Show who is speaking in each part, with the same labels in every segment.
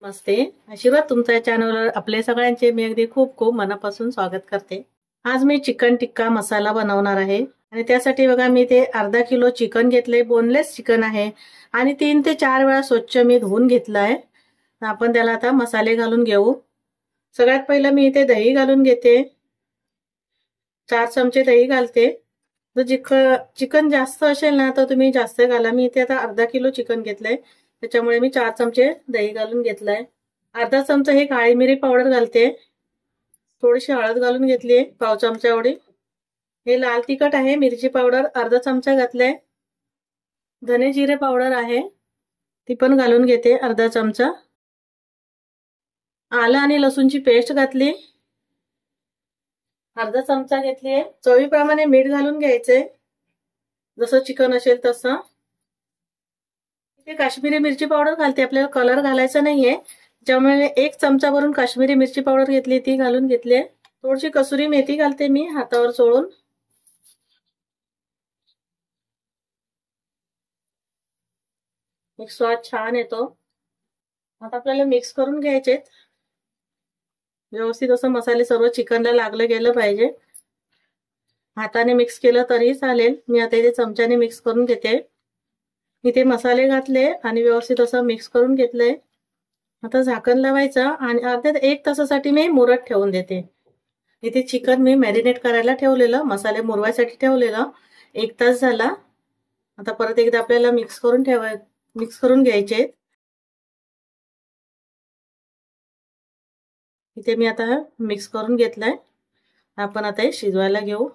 Speaker 1: नमस्ते. आशीर्वाद तुमच्या चॅनलवर आपले सगळ्यांचे मी अगदी खूप खूप मनापासून स्वागत करते. आज मी चिकन टिक्का मसाला बनवणार आहे आणि त्यासाठी बघा मी ते अर्धा किलो चिकन घेतले. बोनलेस चिकन आहे आणि 3 ते 4 वेळा स्वच्छ मी धुवून घेतलं आहे. आपण त्याला आता मसाले घालून घेऊ. सगळ्यात पहिलं मी इथे दही घालून घेते. 4 चमचे दही घालते. जर चिकन जास्त असेल ना तर तुम्ही जास्त घाला. मी इथे आता अर्धा किलो चिकन घेतलंय त्याच्यामुळे मी 4 चमचे दही घालून घेतलंय. अर्धा चमचा हे काळी मिरी पावडर घालते. थोडीशी हळद घालून घेतली पाव चमचा एवढी. हे लाल तिखट आहे, मिरची पावडर अर्धा चमचा घातले. धने जिरे पावडर आहे ती पण घालून घेते अर्धा चमचा. आलं आणि लसूणची पेस्ट घातली अर्धा चमचा घेतली. चवीप्रमाणे मीठ घालून घ्यायचे जसं चिकन असेल तसं. इथे काश्मीरी मिरची पावडर घालते, आपल्याला कलर घालायचा नाहीये त्यामुळे 1 चमचा भरून काश्मीरी मिरची पावडर घेतली ती घालून घेतली. थोडीशी कसुरी मेथी घालते मी हातावर चोळून. एक स्वाद छान येतो. आता आपल्याला मिक्स करून घ्यायचे व्यवस्थित. असं मसाले सर्व चिकनला लागलं गेलं पाहिजे. हाताने मिक्स केलं तरी चालेल. मी आता इथे चमच्याने मिक्स करून घेते. इथे मसाले घातले आणि व्यवस्थित असं मिक्स करून घेतलंय. आता झाकण लावायचं आणि अर्ध्या 1 तासासाठी मी मुरत ठेवून देते. इथे चिकन मी मॅरिनेट करायला ठेवलेलं, मसाले मुरवायसाठी ठेवलेलं. 1 तास झाला. आता परत एकदा आपल्याला मिक्स करून घ्यायचे. इथे मी आता मिक्स करून घेतलंय. आपण आता हे शिजवायला घेऊ.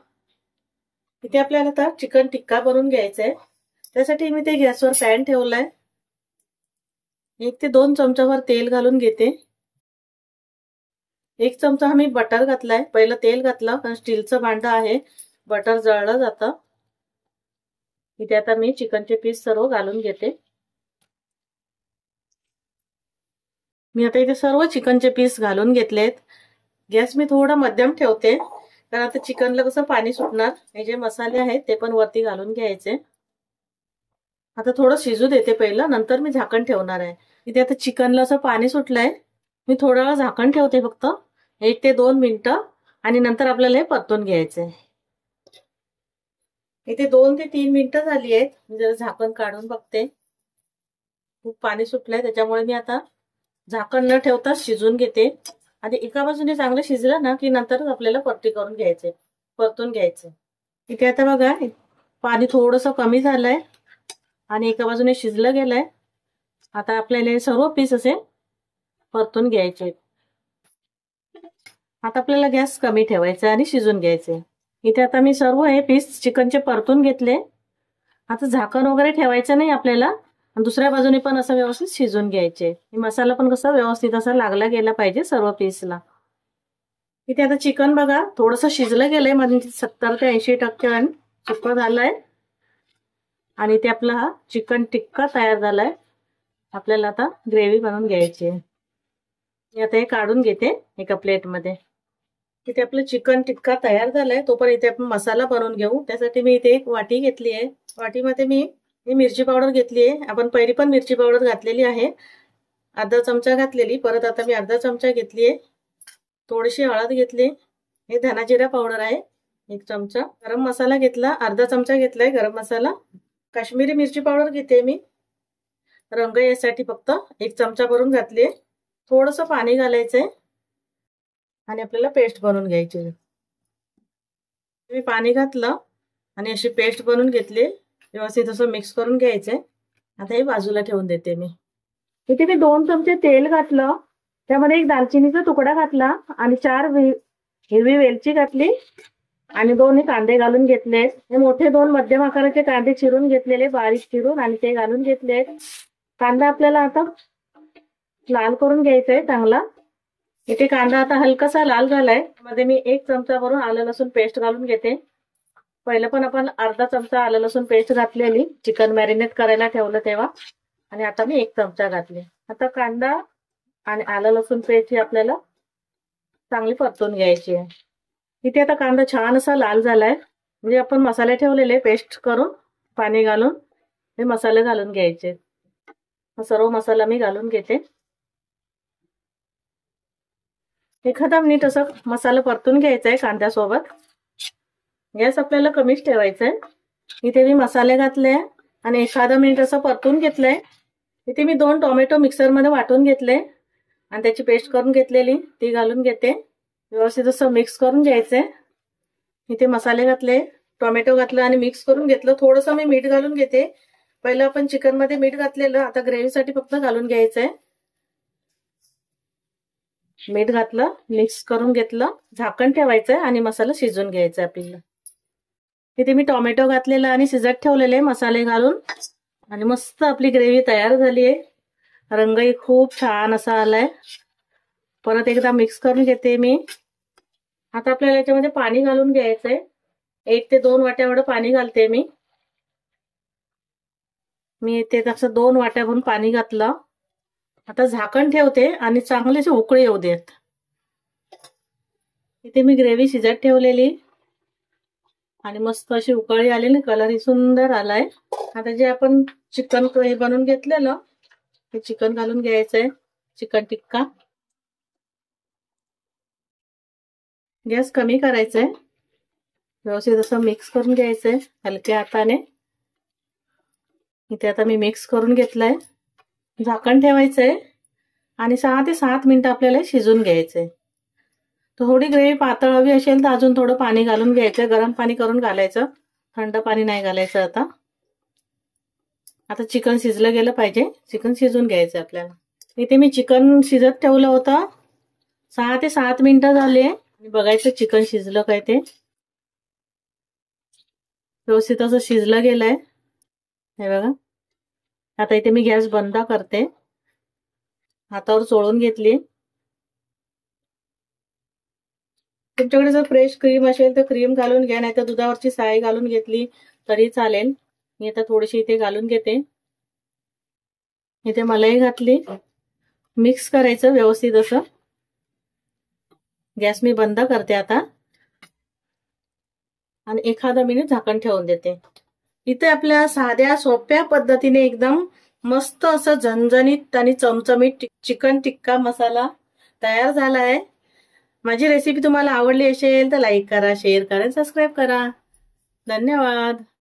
Speaker 1: इथे आपल्याला आता चिकन टिक्का बनवून घ्यायचंय. त्यासाठी मी ते गॅसवर पॅन ठेवलाय. 1 ते 2 चमचाभर तेल घालून घेते. 1 चमचा मी बटर घातलाय. पहिलं तेल घातलं कारण स्टीलचं भांडं आहे, बटर जळलं जातं. इथे आता मी चिकनचे पीस सर्व घालून घेते. मी आता इथे सर्व चिकनचे पीस घालून घेतलेत. गॅस मी थोडा मध्यम ठेवते कारण आता चिकनला कसं पाणी सुटणार. हे जे मसाले आहेत ते पण वरती घालून घ्यायचे. आता थोडं शिजू देते पहिलं, नंतर मी झाकण ठेवणार आहे. इथे आता चिकनला असं पाणी सुटलंय. मी थोडा वेळ झाकण ठेवते फक्त 1 ते 2 मिनिटं आणि नंतर आपल्याला हे परतून घ्यायचंय. इथे 2 ते 3 मिनिटं झाली आहेत. मी जरा झाकण काढून बघते. खूप पाणी सुटलंय त्याच्यामुळे मी आता झाकण न ठेवता शिजून घेते. आणि एका बाजूने चांगलं शिजलं ना की नंतर आपल्याला परतून घ्यायचे. इथे आता बघा पाणी थोडंसं कमी झालंय आणि एका बाजूने शिजलं गेलंय. आता आपल्याला सर्व पीस असे परतून घ्यायचे. आता आपल्याला गॅस कमी ठेवायचा आणि शिजून घ्यायचे. इथे आता मी सर्व हे पीस चिकनचे परतून घेतले. आता झाकण वगैरे ठेवायचं नाही आपल्याला. आणि दुसऱ्या बाजूने पण असं व्यवस्थित शिजून घ्यायचे. मसाला पण कसा व्यवस्थित असा लागला गेला पाहिजे सर्व पीसला. इथे आता चिकन बघा थोडंसं शिजलं गेलंय, म्हणजे 70 ते 80% चिकन झालंय. आणि इथे आपला हा चिकन टिक्का तयार झालाय. आपल्याला आता ग्रेव्ही बनवून घ्यायची आहे. मी आता हे काढून घेते एका प्लेटमध्ये. इथे आपलं चिकन टिक्का तयार झालाय. तो पण इथे आपण मसाला बनवून घेऊ. त्यासाठी मी इथे एक वाटी घेतली आहे. वाटीमध्ये मी मिरची पावडर घेतली आहे. आपण पहिली पण मिरची पावडर घातलेली आहे, अर्धा चमचा घातलेली. परत आता मी अर्धा चमचा घेतली आहे. थोडीशी हळद घेतली. हे धना जिरा पावडर आहे 1 चमचा. गरम मसाला घेतला अर्धा चमचा घेतलाय गरम मसाला. काश्मीरी मिरची पावडर घेते मी रंग यासाठी, फक्त 1 चमचा भरून घातली. थोडंसं पाणी घालायचंय आणि आपल्याला पेस्ट बनवून घ्यायची. मी पाणी घातलं आणि अशी पेस्ट बनवून घेतली. व्यवस्थित असं मिक्स करून घ्यायचंय. आता हे बाजूला ठेवून देते मी. इथे मी 2 चमचे तेल घातलं. त्यामध्ये 1 दालचिनीचा तुकडा घातला आणि 4 हिरवी वेलची घातली आणि 2 कांदे घालून घेतले. हे मोठे 2 मध्यम आकाराचे कांदे चिरून घेतलेले, बारीक चिरून, आणि ते घालून घेतले. कांदा आपल्याला आता लाल करून घ्यायचा आहे चांगला. इथे कांदा आता हलकासा लाल झालाय. मध्ये मी 1 चमचा भरून आलं लसूण पेस्ट घालून घेते. पहिलं पण आपण अर्धा चमचा आलं लसूण पेस्ट घातलेली चिकन मॅरिनेट करायला ठेवलं तेव्हा, आणि आता मी 1 चमचा घातले. आता कांदा आणि आलं लसूण पेस्ट ही आपल्याला चांगली परतून घ्यायची आहे. इथे आता कांदा छान असा लाल झालाय. म्हणजे आपण मसाले ठेवलेले पेस्ट करून पाणी घालून हे मसाले घालून घ्यायचे. सर्व मसाला मी घालून घेते. एखादा मिनिट असं मसाला परतून घ्यायचा आहे कांद्यासोबत. गॅस आपल्याला कमीच ठेवायचा आहे. इथे मी मसाले घातले आणि एखादा मिनिट असं परतून घेतलंय. इथे मी 2 टोमॅटो मिक्सरमध्ये वाटून घेतले आणि त्याची पेस्ट करून घेतलेली ती घालून घेते. व्यवस्थित असं मिक्स करून घ्यायचंय. इथे मसाले घातले, टोमॅटो घातलं आणि मिक्स करून घेतलं. थोडंसं मी मीठ घालून घेते. पहिलं आपण चिकन मध्ये मीठ घातलेलं, आता ग्रेव्हीसाठी फक्त घालून घ्यायचंय. मीठ घातलं, मिक्स करून घेतलं, झाकण ठेवायचंय आणि मसाला शिजून घ्यायचा आपल्याला. इथे मी टोमॅटो घातलेला आणि शिजत ठेवलेले मसाले घालून आणि मस्त आपली ग्रेव्ही तयार झाली आहे. रंगही खूप छान असा आलाय. परत एकदा मिक्स करून घेते मी. आता आपल्याला याच्यामध्ये पाणी घालून घ्यायचंय. 1 ते 2 वाट्या एवढं पाणी घालते मी. इथे तसं 2 वाट्या भरून पाणी घातलं. आता झाकण ठेवते आणि चांगलीशी उकळी येऊ देत. इथे मी ग्रेव्ही शिजत ठेवलेली आणि मस्त अशी उकळी आलेली, कलरही सुंदर आलाय. आता जे आपण चिकन बनवून घेतलेलं ते चिकन घालून घ्यायचंय. चिकन टिक्का. गॅस कमी करायचंय. व्यवस्थित असं मिक्स करून घ्यायचंय हलक्या हाताने. इथे आता मी मिक्स करून घेतलंय. झाकण ठेवायचंय आणि 6 ते 7 मिनिटं आपल्याला शिजून घ्यायचंय. थोडी ग्रेव्ही पातळ हवी असेल तर अजून थोडं पाणी घालून घ्यायचं. गरम पाणी करून घालायचं, थंड पाणी नाही घालायचं. आता चिकन शिजलं गेलं पाहिजे. चिकन शिजून घ्यायचं आपल्याला. इथे मी चिकन शिजत ठेवलं होतं. 6 ते 7 मिनिटं झाले आणि बघायचं चिकन शिजलं काय ते. व्यवस्थित असं शिजलं गेलंय हे बघा. आता इथे मी गॅस बंद करते. हातावर चोळून घेतली. तुमच्याकडे जर फ्रेश क्रीम असेल तर क्रीम घालून घ्या, नाही तर दुधावरची साय घालून घेतली तरी चालेल. मी आता थोडीशी इथे घालून घेते. इथे मलाई घातली. मिक्स करायचं व्यवस्थित असं. गॅस मी बंद करते आता आणि एखादा मिनिट झाकण ठेवून देते. इथे आपल्या साध्या सोप्या पद्धतीने एकदम मस्त असं झणझणीत आणि चमचमीत चिकन टिक्का मसाला तयार झाला आहे. माझी रेसिपी तुम्हाला आवडली असेल तर लाईक करा, शेअर करा, सबस्क्राईब करा. धन्यवाद.